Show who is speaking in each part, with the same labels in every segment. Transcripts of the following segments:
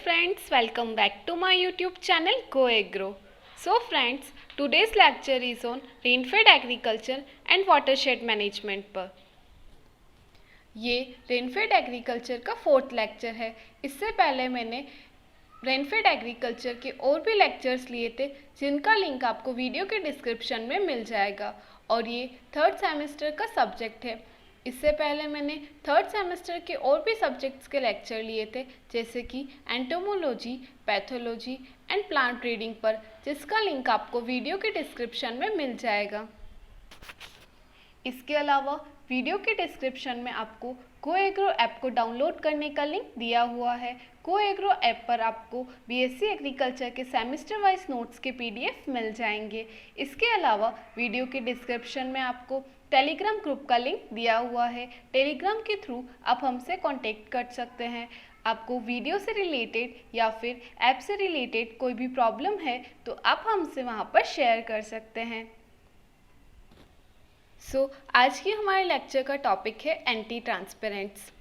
Speaker 1: friends, welcome back to my YouTube channel Go Agro. So friends, today's lecture is on rainfed agriculture and watershed management पर। ये rainfed agriculture का 4th lecture है। इससे पहले मैंने rainfed agriculture के और भी लेक्चर्स लिए थे जिनका लिंक आपको वीडियो के डिस्क्रिप्शन में मिल जाएगा और ये 3rd सेमेस्टर का सब्जेक्ट है। इससे पहले मैंने 3rd सेमेस्टर के और भी सब्जेक्ट्स के लेक्चर लिए थे जैसे कि entomology, pathology and plant breeding पर, जिसका लिंक आपको वीडियो के डिस्क्रिप्शन में मिल जाएगा। इसके अलावा वीडियो के डिस्क्रिप्शन में आपको गो एग्रो ऐप को डाउनलोड करने का लिंक दिया हुआ है। गो एग्रो ऐप पर आपको बीएससी एग्रीकल्चर के सेमेस्टर वाइज नोट्स के पीडीएफ मिल जाएंगे। इसके अलावा वीडियो के डिस्क्रिप्शन में आपको टेलीग्राम ग्रुप का लिंक दिया हुआ है। टेलीग्राम के थ्रू आप हमसे कांटेक्ट कर सकते हैं। आपको वीडियो से रिलेटेड या फिर ऐप से रिलेटेड कोई भी प्रॉब्लम है तो आप हमसे वहाँ पर शेयर कर सकते हैं। आज की हमारे लेक्चर का टॉपिक है एंटी ट्रांसपेरेंट्स।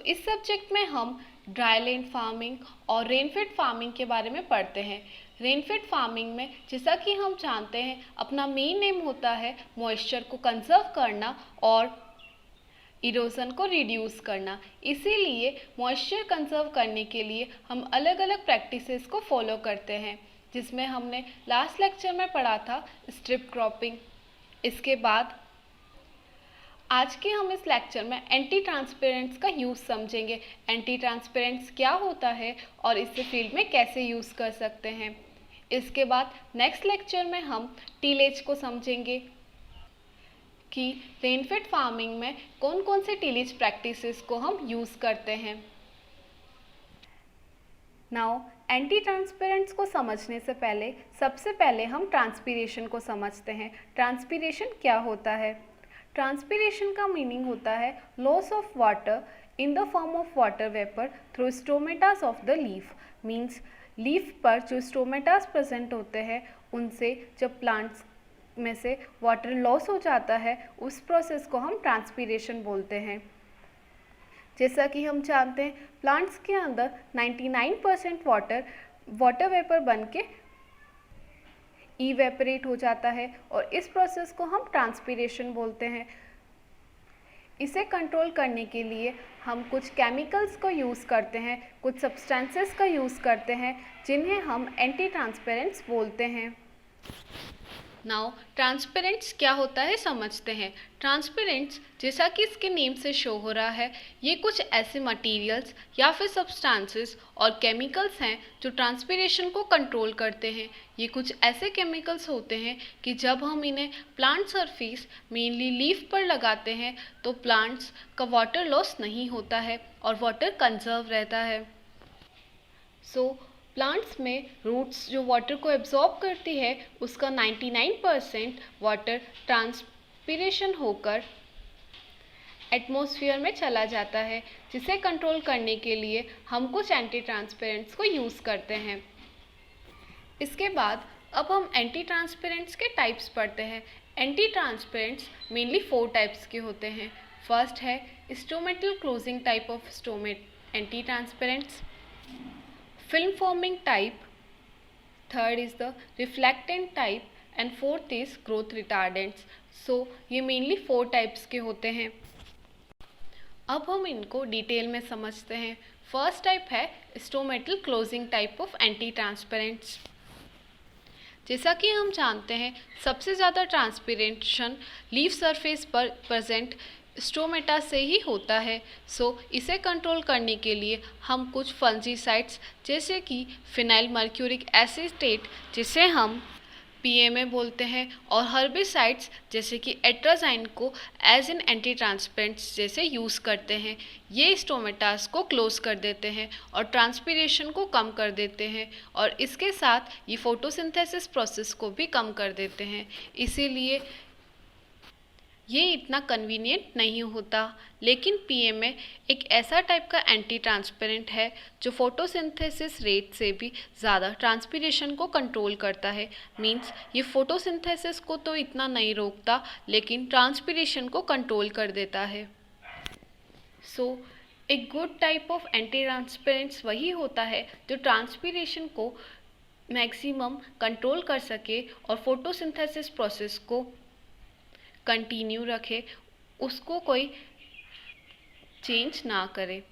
Speaker 1: इस सब्जेक्ट में हम ड्राई लैंड फार्मिंग और रेनफेड फार्मिंग के बारे में पढ़ते हैं। रेनफेड फार्मिंग में जैसा कि हम जानते हैं अपना मेन एम होता है मॉइस्चर को कंजर्व करना और इरोजन को रिड्यूस करना। इसीलिए मॉइस्चर कंजर्व करने के लिए हम अलग अलग प्रैक्टिसेस को फॉलो करते हैं, जिसमें हमने लास्ट लेक्चर में पढ़ा था स्ट्रिप क्रॉपिंग। इसके बाद आज के हम इस लेक्चर में एंटी ट्रांसपेरेंट्स का यूज़ समझेंगे। एंटी ट्रांसपेरेंट्स क्या होता है और इसे फील्ड में कैसे यूज़ कर सकते हैं। इसके बाद नेक्स्ट लेक्चर में हम टीलेज को समझेंगे कि रेनफेड फार्मिंग में कौन कौन से टीलेज प्रैक्टिसेस को हम यूज़ करते हैं। नाउ एंटी ट्रांसपेरेंट्स को समझने से पहले सबसे पहले हम ट्रांसपीरेशन को समझते हैं। ट्रांसपीरेशन क्या होता है? ट्रांसपीरेशन का मीनिंग होता है loss of water in the form of water vapour through stomatas of the leaf. Means leaf पर जो स्टोमेटास प्रेजेंट होते हैं उनसे जब प्लांट्स में से वाटर लॉस हो जाता है उस प्रोसेस को हम ट्रांसपीरेशन बोलते हैं। जैसा कि हम जानते हैं प्लांट्स के अंदर 99% वाटर वेपर बन के इवेपोरेट हो जाता है और इस प्रोसेस को हम ट्रांसपीरेशन बोलते हैं। इसे कंट्रोल करने के लिए हम कुछ केमिकल्स को यूज़ करते हैं, कुछ सब्सटेंसेस का यूज़ करते हैं जिन्हें हम एंटी ट्रांसपेरेंट्स बोलते हैं। नाउ ट्रांसपेरेंट्स क्या होता है समझते हैं। ट्रांसपेरेंट्स जैसा कि इसके नेम से शो हो रहा है ये कुछ ऐसे मटेरियल्स या फिर सब्सटेंसेस और केमिकल्स हैं जो ट्रांसपीरेशन को कंट्रोल करते हैं। ये कुछ ऐसे केमिकल्स होते हैं कि जब हम इन्हें प्लांट सरफेस मेनली लीफ पर लगाते हैं तो प्लांट्स का वाटर लॉस नहीं होता है और वाटर कंजर्व रहता है। प्लांट्स में रूट्स जो वाटर को एब्जॉर्ब करती है उसका 99% वाटर ट्रांसपीरेशन होकर एटमॉस्फेयर में चला जाता है, जिसे कंट्रोल करने के लिए हम कुछ एंटी ट्रांसपेरेंट्स को यूज़ करते हैं। इसके बाद अब हम एंटी ट्रांसपेरेंट्स के टाइप्स पढ़ते हैं। एंटी ट्रांसपेरेंट्स मेनली 4 टाइप्स के होते हैं। फर्स्ट है stomatal closing type of anti transpirants, film forming type, third is the reflectant type and fourth is growth retardants। ये मेनली 4 टाइप्स के होते हैं। अब हम इनको डिटेल में समझते हैं। फर्स्ट टाइप है stomatal closing type of anti transpirants. जैसा कि हम जानते हैं सबसे ज़्यादा ट्रांसपीरेशन लीफ सरफेस पर प्रेजेंट स्टोमेटा से ही होता है। इसे कंट्रोल करने के लिए हम कुछ फंजीसाइड्स जैसे कि फिनाइल मर्क्यूरिक एसिटेट जिसे हम पीएमए बोलते हैं और हर्बिसाइड्स जैसे कि एट्राजाइन को एज एन एंटी ट्रांसपेरेंट्स जैसे यूज़ करते हैं। ये स्टोमेटास को क्लोज कर देते हैं और ट्रांसपीरेशन को कम कर देते हैं और इसके साथ ये फोटोसिंथेसिस प्रोसेस को भी कम कर देते हैं। इसीलिए ये इतना कन्वीनियंट नहीं होता। लेकिन पीएमए एक ऐसा टाइप का एंटी ट्रांसपेरेंट है जो फोटोसिंथेसिस रेट से भी ज़्यादा ट्रांसपीरेशन को कंट्रोल करता है। मींस ये फोटोसिंथेसिस को तो इतना नहीं रोकता लेकिन ट्रांसपीरेशन को कंट्रोल कर देता है। एक गुड टाइप ऑफ एंटी ट्रांसपेरेंट्स वही होता है जो ट्रांसपीरेशन को मैक्सिमम कंट्रोल कर सके और फोटोसिंथेसिस प्रोसेस को कंटिन्यू रखे, उसको कोई चेंज ना करे।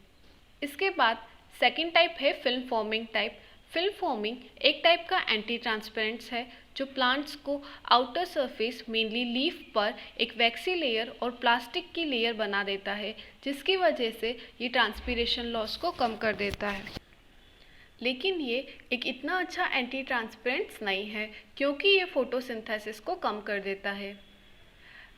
Speaker 1: इसके बाद सेकेंड टाइप है film forming type. Film forming एक टाइप का एंटी ट्रांसपेरेंट्स है जो प्लांट्स को आउटर सरफेस मेनली लीफ पर एक वैक्सी लेयर और प्लास्टिक की लेयर बना देता है, जिसकी वजह से ये ट्रांसपीरेशन लॉस को कम कर देता है। लेकिन ये एक इतना अच्छा एंटी ट्रांसपेरेंट्स नहीं है क्योंकि ये फोटोसिंथेसिस को कम कर देता है।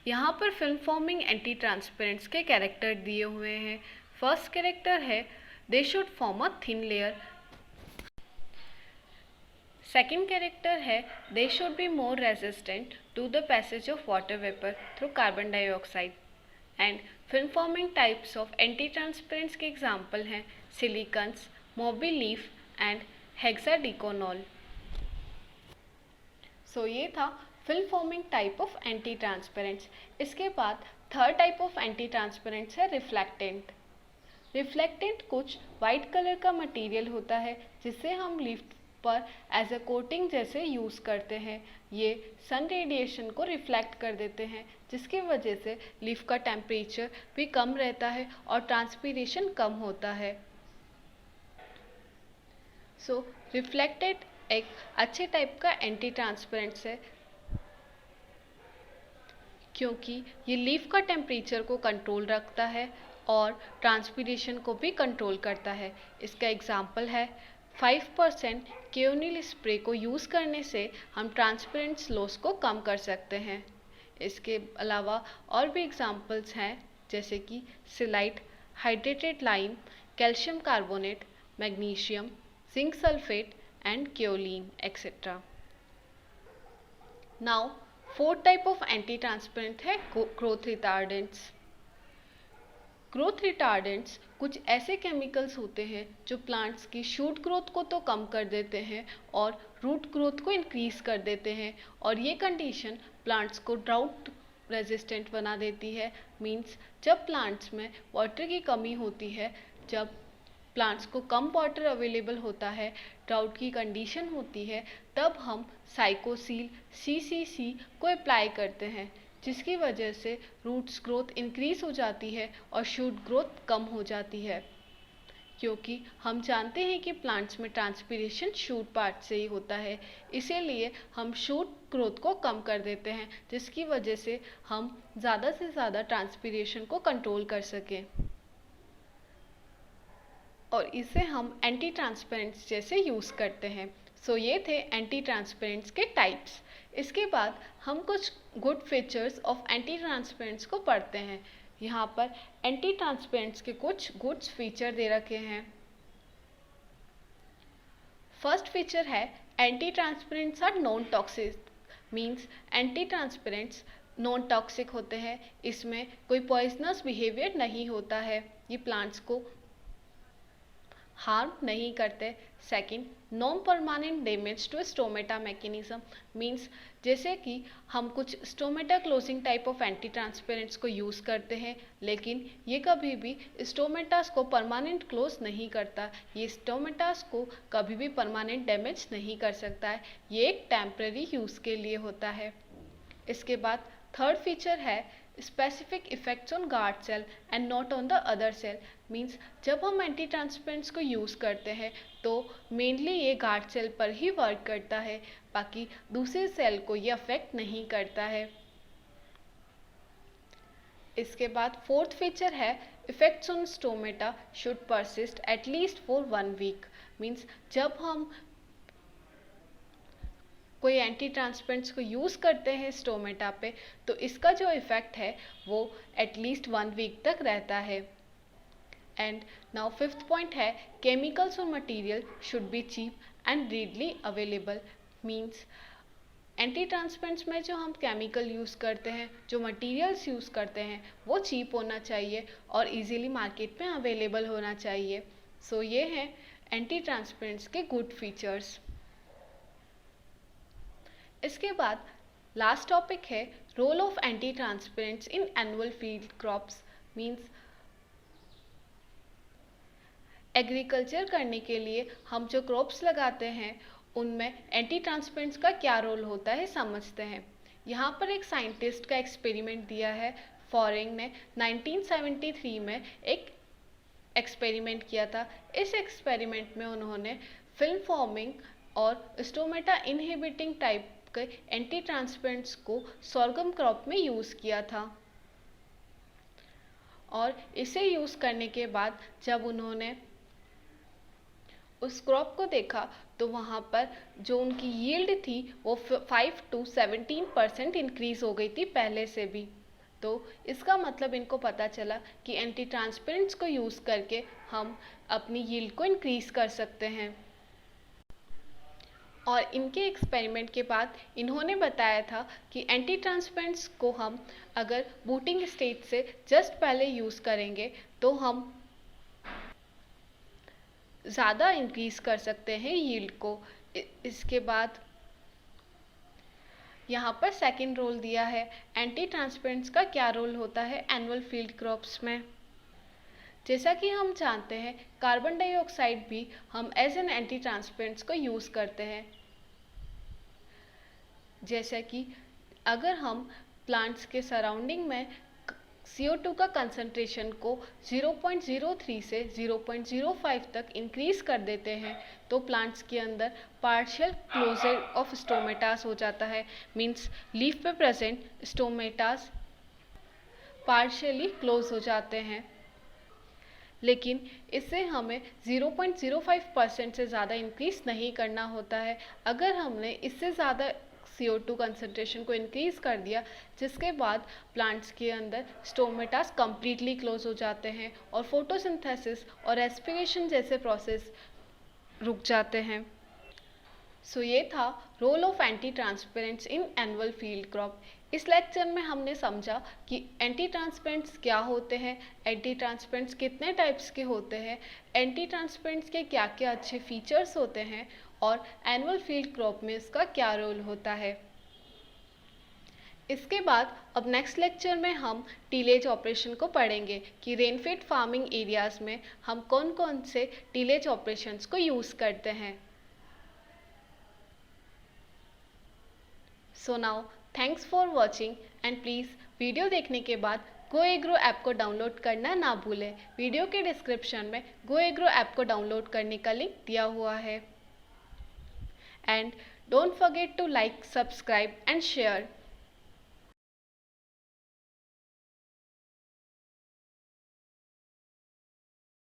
Speaker 1: यहाँ पर फिल्म फॉर्मिंग एंटी ट्रांसपेरेंट्स के कैरेक्टर दिए हुए हैं। फर्स्ट कैरेक्टर है they should form a thin layer. Second character है they should be more resistant to the passage of water vapour through carbon dioxide. And film forming types of anti transpirants के example हैं silicones, Mobileaf and hexadecanol. So ये था film forming type of anti transpirants. इसके बाद third type of anti transpirants है reflectant. रिफ्लेक्टेंट कुछ white colour का material होता है जिसे हम लीफ पर एज अ कोटिंग जैसे यूज़ करते हैं। ये सन रेडिएशन को रिफ्लेक्ट कर देते हैं, जिसकी वजह से लीफ का टेम्परेचर भी कम रहता है और ट्रांसपीरेशन कम होता है। सो रिफ्लेक्टेड एक अच्छे टाइप का एंटी ट्रांसपेरेंट्स है क्योंकि ये लीफ का टेम्परेचर को कंट्रोल रखता है और ट्रांसपीरेशन को भी कंट्रोल करता है। इसका एग्जाम्पल है 5% केओनिल स्प्रे को यूज़ करने से हम ट्रांसपेरेंट्स लॉस को कम कर सकते हैं। इसके अलावा और भी एग्जाम्पल्स हैं जैसे कि scheelite, hydrated lime, calcium carbonate, magnesium, zinc sulphate and kaolin etcetera. Now fourth type of anti transparent है ग्रोथ रिटार्डेंट्स। ग्रोथ रिटार्डेंट्स कुछ ऐसे केमिकल्स होते हैं जो प्लांट्स की शूट ग्रोथ को तो कम कर देते हैं और रूट ग्रोथ को इंक्रीज कर देते हैं, और ये कंडीशन प्लांट्स को ड्राउट रेजिस्टेंट बना देती है। मींस जब प्लांट्स में वाटर की कमी होती है, जब प्लांट्स को कम वाटर अवेलेबल होता है, ड्राउट की कंडीशन होती है, तब हम साइकोसील CCC को अप्लाई करते हैं, जिसकी वजह से रूट्स ग्रोथ इंक्रीज हो जाती है और शूट ग्रोथ कम हो जाती है। क्योंकि हम जानते हैं कि प्लांट्स में ट्रांसपीरेशन शूट पार्ट से ही होता है, इसीलिए हम शूट ग्रोथ को कम कर देते हैं, जिसकी वजह से हम ज़्यादा से ज़्यादा ट्रांसपीरेशन को कंट्रोल कर सकें और इसे हम एंटी ट्रांसपेरेंट्स जैसे यूज़ करते हैं। सो ये थे एंटी ट्रांसपेरेंट्स के टाइप्स। इसके बाद हम कुछ good features of anti transpirants को पढ़ते हैं। यहाँ पर एंटी ट्रांसपेरेंट्स के कुछ गुड फीचर दे रखे हैं। फर्स्ट फीचर है anti transpirants are non toxic. Means anti transpirants non toxic होते हैं, इसमें कोई पॉइजनस बिहेवियर नहीं होता है, ये प्लांट्स को हार्म नहीं करते। Second, non permanent damage to stomata mechanism. Means जैसे कि हम कुछ stomata closing type of anti transpirants को यूज़ करते हैं, लेकिन ये कभी भी स्टोमेटास को परमानेंट क्लोज नहीं करता, ये स्टोमेटास को कभी भी परमानेंट डैमेज नहीं कर सकता है, ये एक टेम्पररी यूज़ के लिए होता है। इसके बाद थर्ड फीचर है specific effects on guard cell and not on the other cell. Means जब हम एंटी ट्रांसपेरेंट्स को यूज़ करते हैं तो मेनली ये गार्ड सेल पर ही वर्क करता है, बाकी दूसरे सेल को ये अफेक्ट नहीं करता है। इसके बाद फोर्थ फीचर है effects on stomata should persist at least for 1 week. Means जब हम कोई एंटी ट्रांसपेरेंट्स को यूज़ करते हैं स्टोमेटा पे, तो इसका जो इफ़ेक्ट है वो एटलीस्ट 1 वीक तक रहता है। एंड नाउ फिफ्थ पॉइंट है केमिकल्स और material should be cheap and readily available. Means anti transpirants में जो हम केमिकल यूज़ करते हैं, जो मटेरियल्स यूज़ करते हैं, वो चीप होना चाहिए और इजीली मार्केट में अवेलेबल होना चाहिए। सो ये हैं एंटी ट्रांसपेरेंट्स के गुड फीचर्स। इसके बाद लास्ट टॉपिक है role of anti transpirants in annual field crops. Means agriculture करने के लिए हम जो क्रॉप्स लगाते हैं उनमें एंटी ट्रांसपेरेंट्स का क्या रोल होता है समझते हैं। यहाँ पर एक साइंटिस्ट का एक्सपेरिमेंट दिया है। फॉरेंग ने 1973 में एक एक्सपेरिमेंट किया था। इस एक्सपेरिमेंट में उन्होंने फिल्म फॉर्मिंग और स्टोमेटा इनहिबिटिंग टाइप के एंटी ट्रांसपेरेंट्स को सोरगम क्रॉप में यूज़ किया था और इसे यूज़ करने के बाद जब उन्होंने उस क्रॉप को देखा तो वहाँ पर जो उनकी यील्ड थी वो 5 to 17% इंक्रीज़ हो गई थी पहले से भी। तो इसका मतलब इनको पता चला कि एंटी ट्रांसपेरेंट्स को यूज़ करके हम अपनी यील्ड को इंक्रीज़ कर सकते हैं। और इनके एक्सपेरिमेंट के बाद इन्होंने बताया था कि एंटी ट्रांसपेरेंट्स को हम अगर बूटिंग स्टेज से जस्ट पहले यूज़ करेंगे तो हम ज़्यादा इंक्रीज़ कर सकते हैं यील्ड को। इसके बाद यहाँ पर सेकंड रोल दिया है, एंटी ट्रांसपेरेंट्स का क्या रोल होता है एनुअल फील्ड क्रॉप्स में। जैसा कि हम जानते हैं कार्बन डाइऑक्साइड भी हम एज एन एंटी ट्रांसपेरेंट्स को यूज़ करते हैं। जैसे कि अगर हम प्लांट्स के सराउंडिंग में CO2 का कंसंट्रेशन को 0.03 से 0.05 तक इंक्रीज़ कर देते हैं तो प्लांट्स के अंदर पार्शियल क्लोजर ऑफ स्टोमेटास हो जाता है। मीन्स लीफ पे प्रेजेंट स्टोमेटास पार्शियली क्लोज हो जाते हैं। लेकिन इससे हमें 0.05% से ज़्यादा इंक्रीज़ नहीं करना होता है। अगर हमने इससे ज़्यादा CO2 कंसंट्रेशन को इंक्रीज़ कर दिया जिसके बाद प्लांट्स के अंदर स्टोमेटास कम्प्लीटली क्लोज हो जाते हैं और फोटोसिंथेसिस और रेस्पिरेशन जैसे प्रोसेस रुक जाते हैं। सो ये था role of anti transpirants in annual field crop. इस लेक्चर में हमने समझा कि एंटी ट्रांसपेरेंट्स क्या होते हैं, एंटी ट्रांसपेरेंट्स कितने टाइप्स के होते हैं, एंटी ट्रांसपेरेंट्स के क्या क्या अच्छे फीचर्स होते हैं और एनुअल फील्ड क्रॉप में इसका क्या रोल होता है। इसके बाद अब नेक्स्ट लेक्चर में हम टीलेज ऑपरेशन को पढ़ेंगे कि रेनफेड फार्मिंग एरियाज़ में हम कौन कौन से टीलेज ऑपरेशंस को यूज़ करते हैं। So now thanks for watching and please video देखने के बाद गो एग्रो ऐप को डाउनलोड करना ना भूलें। वीडियो के डिस्क्रिप्शन में गो एग्रो ऐप को डाउनलोड करने का लिंक दिया हुआ है। And don't forget to like, subscribe and share.